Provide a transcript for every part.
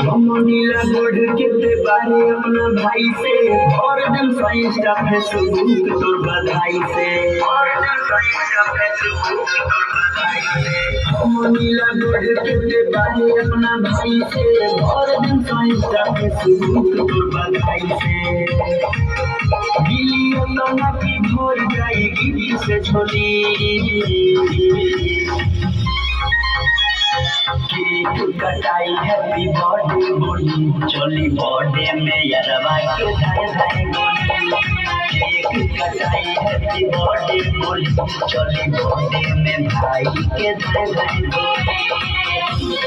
हम नीला गोड़ के बारे अपना भाई से और दिन इंस्टा फेसबुक तोर बधाई से हम नीला गोड़ के बारे अपना भाई से और दिन इंस्टा फेसबुक तोर बधाई से गिलियो तो ना की भोर जाई गिली से छोली केक कटाई हैप्पी बर्थडे बोली चली बर्थडे में यारवा के धाय धाय गोली केक कटाई हैप्पी बर्थडे बोली चली बर्थडे में भाई के धाय धाय गोली।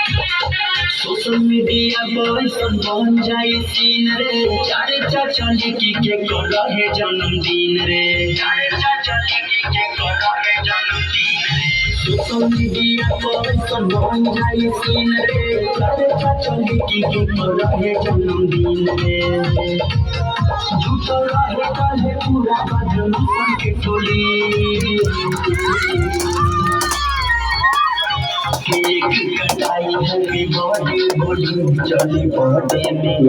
सोशल मीडिया पर सब बन जाए सीन रे चारे चली की के कर रहे जन्मदिन रे सोशल मीडिया पर सब बन जाए सीन रे चारे चली की के कर रहे जन्मदिन रे झूठ रहे काले पूरा बदल के टोली केक कटाई हैप्पी बर्थडे बोली चली बर्थडे में